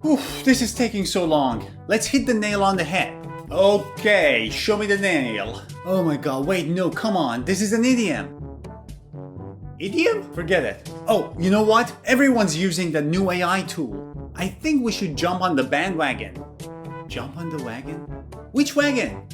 Oof, this is taking so long. Let's hit the nail on the head. Okay, show me the nail. Oh my god, wait, no, come on. This is an idiom. Idiom? Forget it. Oh, you know what? Everyone's using the new AI tool. I think we should jump on the bandwagon. Jump on the wagon? Which wagon?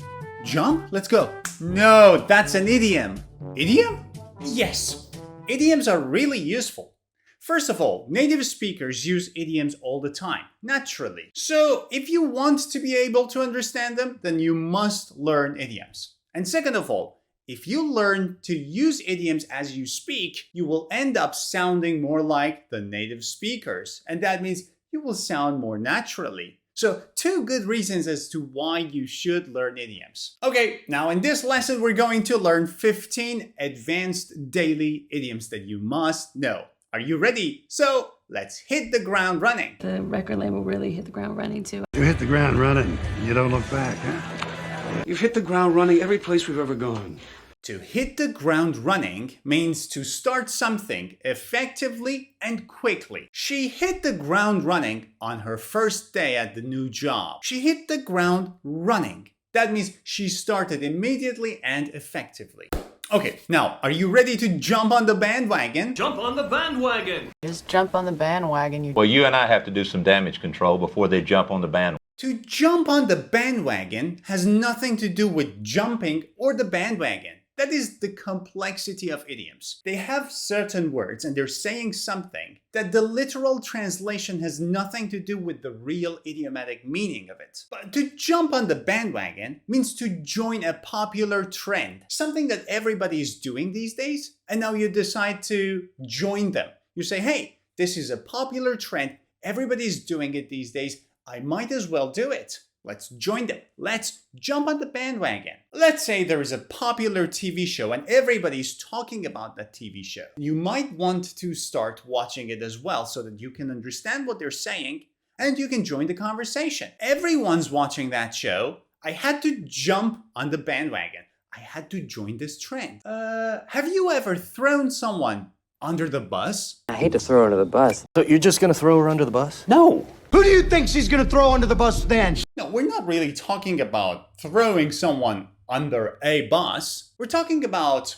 Jump? Let's go. No, that's an idiom. Idiom? Yes. Idioms are really useful. First of all, native speakers use idioms all the time, naturally. So if you want to be able to understand them, then you must learn idioms. And second of all, if you learn to use idioms as you speak, you will end up sounding more like the native speakers. And that means you will sound more naturally. So, two good reasons as to why you should learn idioms. Okay, now in this lesson, we're going to learn 15 advanced daily idioms that you must know. Are you ready? So, let's hit the ground running. The record label really hit the ground running too. You hit the ground running, you don't look back, huh? You've hit the ground running every place we've ever gone. To hit the ground running means to start something effectively and quickly. She hit the ground running on her first day at the new job. She hit the ground running. That means she started immediately and effectively. Okay, now, are you ready to jump on the bandwagon? Jump on the bandwagon! Just jump on the bandwagon. Well, you and I have to do some damage control before they jump on the bandwagon. To jump on the bandwagon has nothing to do with jumping or the bandwagon. That is the complexity of idioms. They have certain words and they're saying something that the literal translation has nothing to do with the real idiomatic meaning of it. But to jump on the bandwagon means to join a popular trend, something that everybody is doing these days, and now you decide to join them. You say, hey, this is a popular trend, everybody's doing it these days, I might as well do it. Let's join them. Let's jump on the bandwagon. Let's say there is a popular TV show and everybody's talking about that TV show. You might want to start watching it as well so that you can understand what they're saying and you can join the conversation. Everyone's watching that show. I had to jump on the bandwagon. I had to join this trend. Have you ever thrown someone under the bus? I hate to throw her under the bus. So you're just gonna throw her under the bus? No. Who do you think she's gonna throw under the bus then? No, we're not really talking about throwing someone under a bus. We're talking about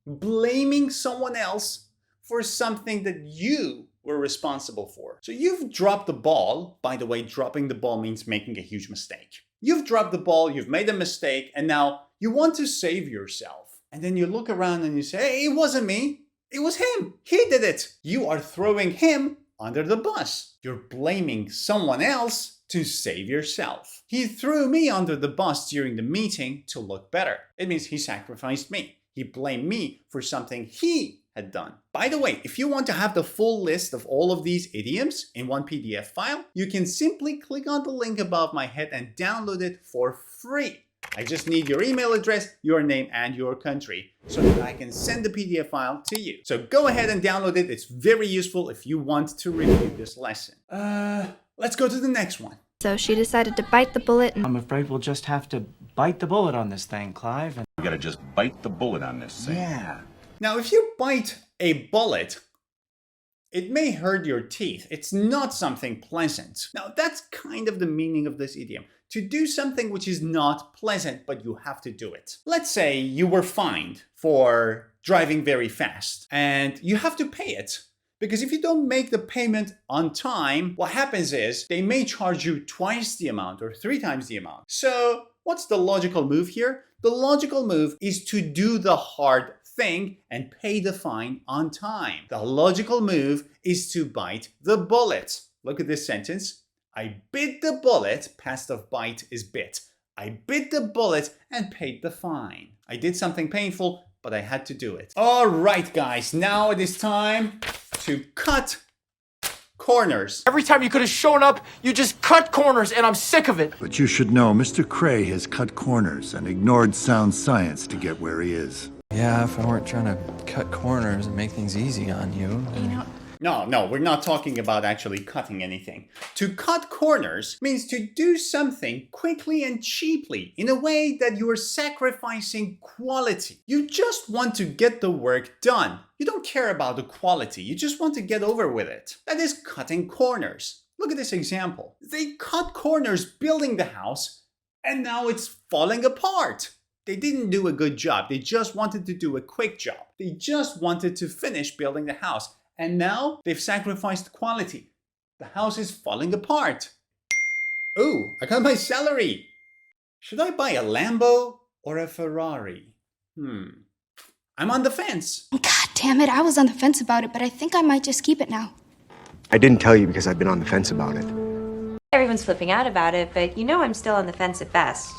blaming someone else for something that you were responsible for. So you've dropped the ball. By the way, dropping the ball means making a huge mistake. You've dropped the ball, you've made a mistake, and now you want to save yourself. And then you look around and you say, hey, it wasn't me. It was him. He did it. You are throwing him under the bus. You're blaming someone else to save yourself. He threw me under the bus during the meeting to look better. It means he sacrificed me. He blamed me for something he had done. By the way, if you want to have the full list of all of these idioms in one PDF file, you can simply click on the link above my head and download it for free. I just need your email address, your name, and your country so that I can send the PDF file to you. So go ahead and download it. It's very useful if you want to review this lesson. Let's go to the next one. So she decided to bite the bullet and... I'm afraid we'll just have to bite the bullet on this thing, Clive. And We gotta just bite the bullet on this thing. yeah. Now, if you bite a bullet, it may hurt your teeth. It's not something pleasant. Now, that's kind of the meaning of this idiom. To do something which is not pleasant, but you have to do it. Let's say you were fined for driving very fast and you have to pay it. Because if you don't make the payment on time, what happens is they may charge you twice the amount or 3 times the amount. So what's the logical move here? The logical move is to do the hard thing and pay the fine on time. The logical move is to bite the bullet. Look at this sentence. I bit the bullet, past of bite is bit. I bit the bullet and paid the fine. I did something painful, but I had to do it. All right, guys, now it is time to cut corners. Every time you could have shown up, you just cut corners, and I'm sick of it. But you should know, Mr. Cray has cut corners and ignored sound science to get where he is. Yeah, if I weren't trying to cut corners and make things easy on you. No, we're not talking about actually cutting anything. To cut corners means to do something quickly and cheaply in a way that you are sacrificing quality. You just want to get the work done. You don't care about the quality. You just want to get over with it. That is cutting corners. Look at this example. They cut corners building the house, and now it's falling apart. They didn't do a good job. They just wanted to do a quick job. They just wanted to finish building the house. And now they've sacrificed quality. The house is falling apart. Oh, I got my salary. Should I buy a Lambo or a Ferrari? I'm on the fence. God damn it, I was on the fence about it, but I think I might just keep it now. I didn't tell you because I've been on the fence about it. Everyone's flipping out about it, but you know I'm still on the fence at best.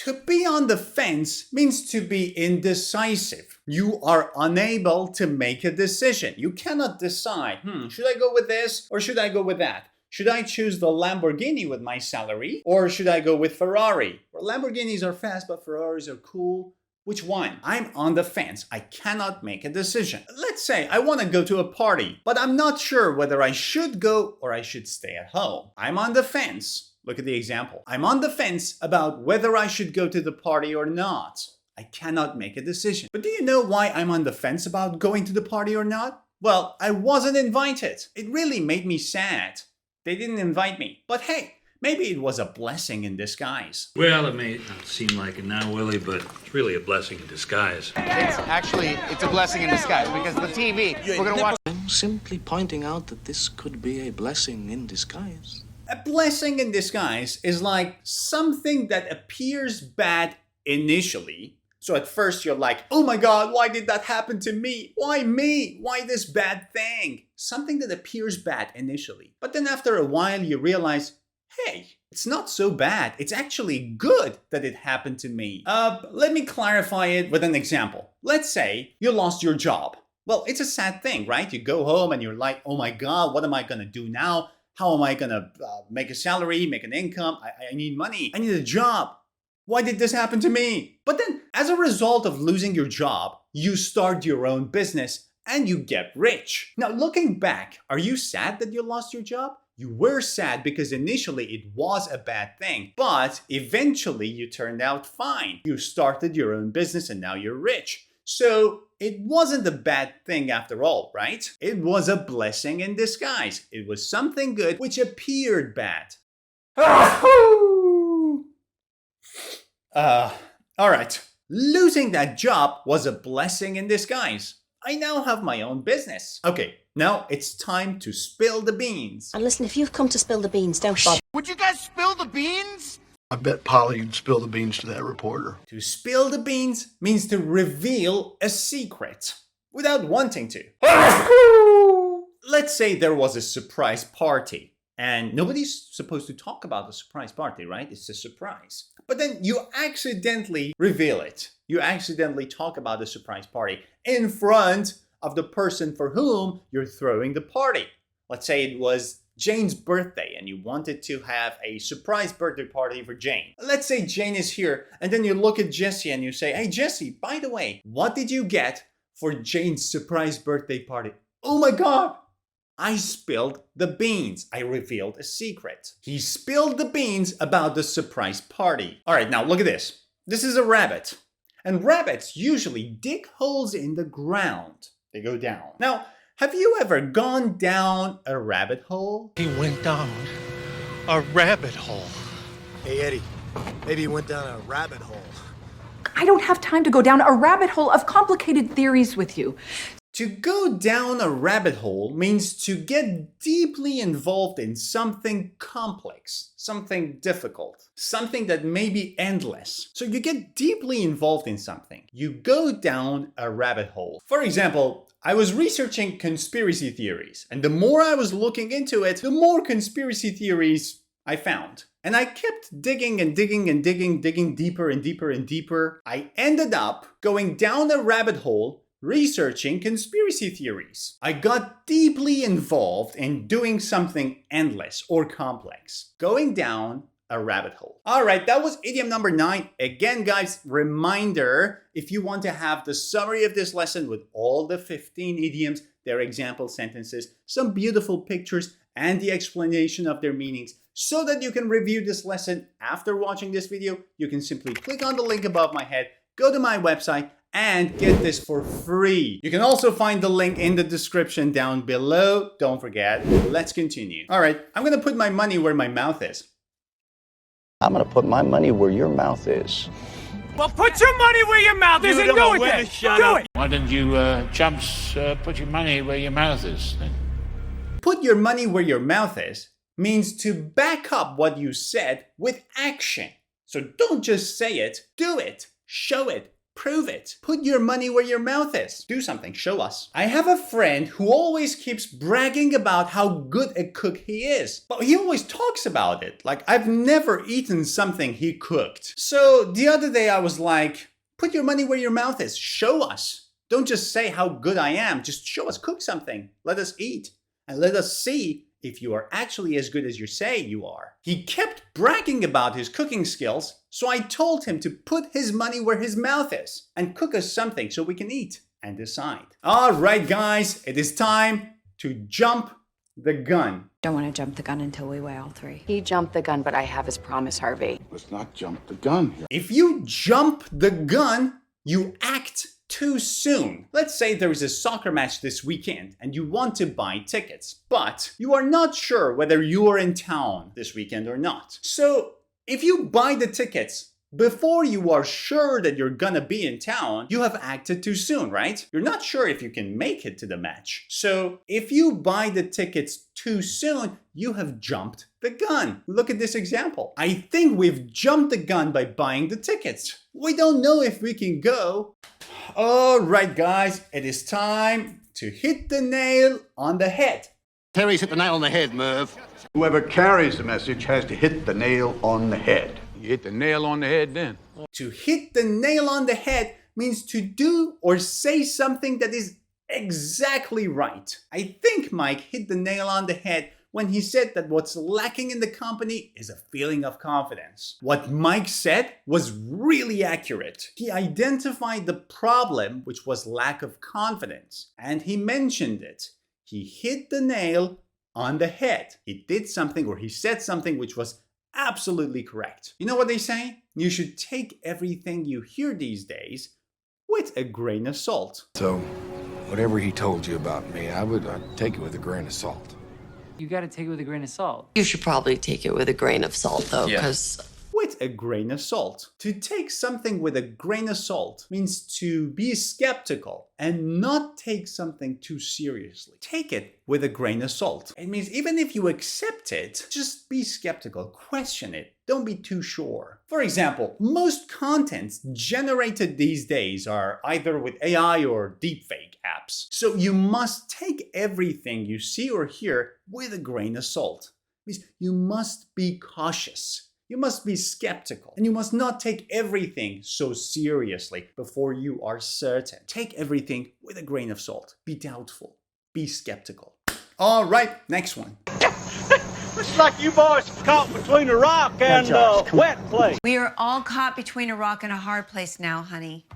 To be on the fence means to be indecisive. You are unable to make a decision. You cannot decide, should I go with this or should I go with that? Should I choose the Lamborghini with my salary or should I go with Ferrari? Well, Lamborghinis are fast, but Ferraris are cool. Which one? I'm on the fence. I cannot make a decision. Let's say I want to go to a party, but I'm not sure whether I should go or I should stay at home. I'm on the fence. Look at the example. I'm on the fence about whether I should go to the party or not. I cannot make a decision. But do you know why I'm on the fence about going to the party or not? Well, I wasn't invited. It really made me sad. They didn't invite me. But hey, maybe it was a blessing in disguise. Well, it may not seem like it now, Willie, but it's really a blessing in disguise. It's a blessing in disguise because the TV, we're gonna watch. I'm simply pointing out that this could be a blessing in disguise. A blessing in disguise is like something that appears bad initially. So at first you're like, oh my God, why did that happen to me? Why me? Why this bad thing? Something that appears bad initially. But then after a while you realize, hey, it's not so bad. It's actually good that it happened to me. Let me clarify it with an example. Let's say you lost your job. Well, it's a sad thing, right? You go home and you're like, oh my God, what am I gonna do now? How am I gonna make a salary, make an income? I need money. I need a job. Why did this happen to me? But then, as a result of losing your job, you start your own business and you get rich. Now, looking back, are you sad that you lost your job? You were sad because initially it was a bad thing, but eventually you turned out fine. You started your own business and now you're rich. So it wasn't a bad thing after all, right? It was a blessing in disguise. It was something good which appeared bad. Alright. Losing that job was a blessing in disguise. I now have my own business. Okay, now it's time to spill the beans. And listen, if you've come to spill the beans, don't bother. Would you guys spill the beans? I bet Polly would spill the beans to that reporter. To spill the beans means to reveal a secret without wanting to. Let's say there was a surprise party and nobody's supposed to talk about the surprise party, right? It's a surprise. But then you accidentally reveal it. You accidentally talk about the surprise party in front of the person for whom you're throwing the party. Let's say it was Jane's birthday and you wanted to have a surprise birthday party for Jane. Let's say Jane is here and then you look at Jessie and you say, hey Jessie, by the way, what did you get for Jane's surprise birthday party? Oh my God, I spilled the beans. I revealed a secret. He spilled the beans about the surprise party. All right, now look at this. This is a rabbit. And rabbits usually dig holes in the ground. They go down. Now, have you ever gone down a rabbit hole? He went down a rabbit hole. Hey, Eddie, maybe you went down a rabbit hole. I don't have time to go down a rabbit hole of complicated theories with you. To go down a rabbit hole means to get deeply involved in something complex, something difficult, something that may be endless. So you get deeply involved in something. You go down a rabbit hole. For example, I was researching conspiracy theories, and the more I was looking into it, the more conspiracy theories I found. And I kept digging and digging and digging deeper and deeper and deeper. I ended up going down a rabbit hole researching conspiracy theories. I got deeply involved in doing something endless or complex, going down a rabbit hole. All right, that was idiom number 9. Again, guys, reminder, if you want to have the summary of this lesson with all the 15 idioms, their example sentences, some beautiful pictures, and the explanation of their meanings, so that you can review this lesson after watching this video, you can simply click on the link above my head, go to my website, and get this for free. You can also find the link in the description down below. Don't forget. Let's continue. All right, I'm gonna put my money where my mouth is. I'm gonna put my money where your mouth is. Well, put your money where your mouth is and do it then. Do it. Why don't you chumps put your money where your mouth is then? Put your money where your mouth is means to back up what you said with action. So don't just say it, do it, show it, prove it. Put your money where your mouth is. Do something, show us. I have a friend who always keeps bragging about how good a cook he is. But he always talks about it. Like, I've never eaten something he cooked. So the other day I was like, put your money where your mouth is. Show us. Don't just say how good I am. Just show us, cook something. Let us eat. And let us see if you are actually as good as you say you are. He kept bragging about his cooking skills, so I told him to put his money where his mouth is and cook us something so we can eat and decide. All right, guys, it is time to jump the gun. Don't want to jump the gun until we weigh all three. He jumped the gun, but I have his promise, Harvey. Let's not jump the gun here. If you jump the gun, you act too soon. Let's say there is a soccer match this weekend and you want to buy tickets, but you are not sure whether you are in town this weekend or not. So if you buy the tickets before you are sure that you're gonna be in town, you have acted too soon, right? You're not sure if you can make it to the match. So if you buy the tickets too soon, you have jumped the gun. Look at this example. I think we've jumped the gun by buying the tickets. We don't know if we can go. All right, guys, it is time to hit the nail on the head. Terry's hit the nail on the head, Merv. Whoever carries the message has to hit the nail on the head. You hit the nail on the head then. To hit the nail on the head means to do or say something that is exactly right. I think Mike hit the nail on the head when he said that what's lacking in the company is a feeling of confidence. What Mike said was really accurate. He identified the problem, which was lack of confidence, and he mentioned it. He hit the nail on the head. He did something, or he said something which was absolutely correct. You know what they say? You should take everything you hear these days with a grain of salt. So, whatever he told you about me, I'd take it with a grain of salt. You gotta take it with a grain of salt. You should probably take it with a grain of salt, though, because With a grain of salt. To take something with a grain of salt means to be skeptical and not take something too seriously. Take it with a grain of salt. It means even if you accept it, just be skeptical, question it. Don't be too sure. For example, most contents generated these days are either with AI or deepfake apps. So you must take everything you see or hear with a grain of salt. It means you must be cautious. You must be skeptical, and you must not take everything so seriously before you are certain. Take everything with a grain of salt. Be doubtful. Be skeptical. All right, next one. Looks like you boys caught between a rock and a wet place. We are all caught between a rock and a hard place now, honey.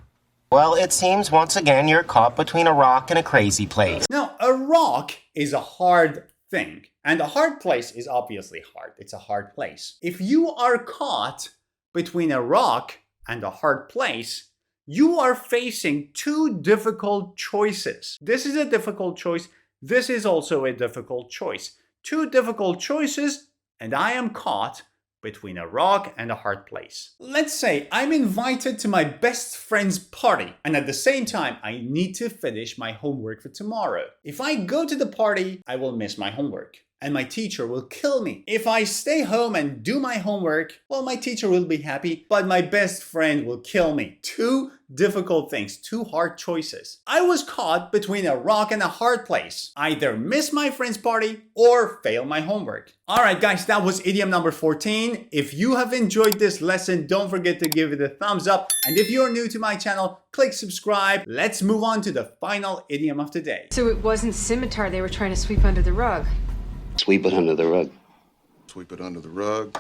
Well, it seems once again you're caught between a rock and a crazy place. Now, a rock is a hard thing, and a hard place is obviously hard. It's a hard place. If you are caught between a rock and a hard place, you are facing two difficult choices. This is a difficult choice. This is also a difficult choice. Two difficult choices, and I am caught between a rock and a hard place. Let's say I'm invited to my best friend's party, and at the same time, I need to finish my homework for tomorrow. If I go to the party, I will miss my homework, and my teacher will kill me. If I stay home and do my homework, well, my teacher will be happy, but my best friend will kill me. Two difficult things, two hard choices. I was caught between a rock and a hard place. Either miss my friend's party or fail my homework. All right, guys, that was idiom number 14. If you have enjoyed this lesson, don't forget to give it a thumbs up. And if you're new to my channel, click subscribe. Let's move on to the final idiom of the day. So it wasn't scimitar they were trying to sweep under the rug. Sweep it under the rug. Sweep it under the rug.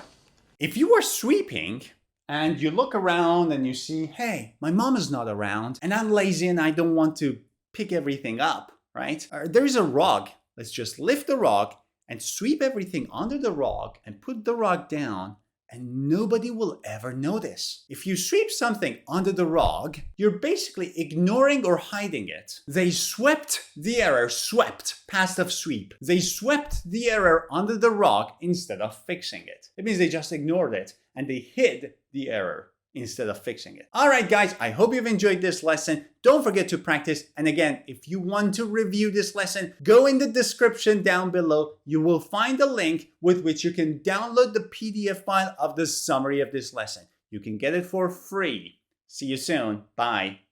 If you are sweeping and you look around and you see, hey, my mom is not around and I'm lazy and I don't want to pick everything up, right? There is a rug. Let's just lift the rug and sweep everything under the rug and put the rug down and nobody will ever notice. If you sweep something under the rug, you're basically ignoring or hiding it. They swept the error, swept, past of sweep. They swept the error under the rug instead of fixing it. It means they just ignored it and they hid the error instead of fixing it. Alright guys, I hope you've enjoyed this lesson. Don't forget to practice. And again, if you want to review this lesson, go in the description down below. You will find a link with which you can download the PDF file of the summary of this lesson. You can get it for free. See you soon. Bye.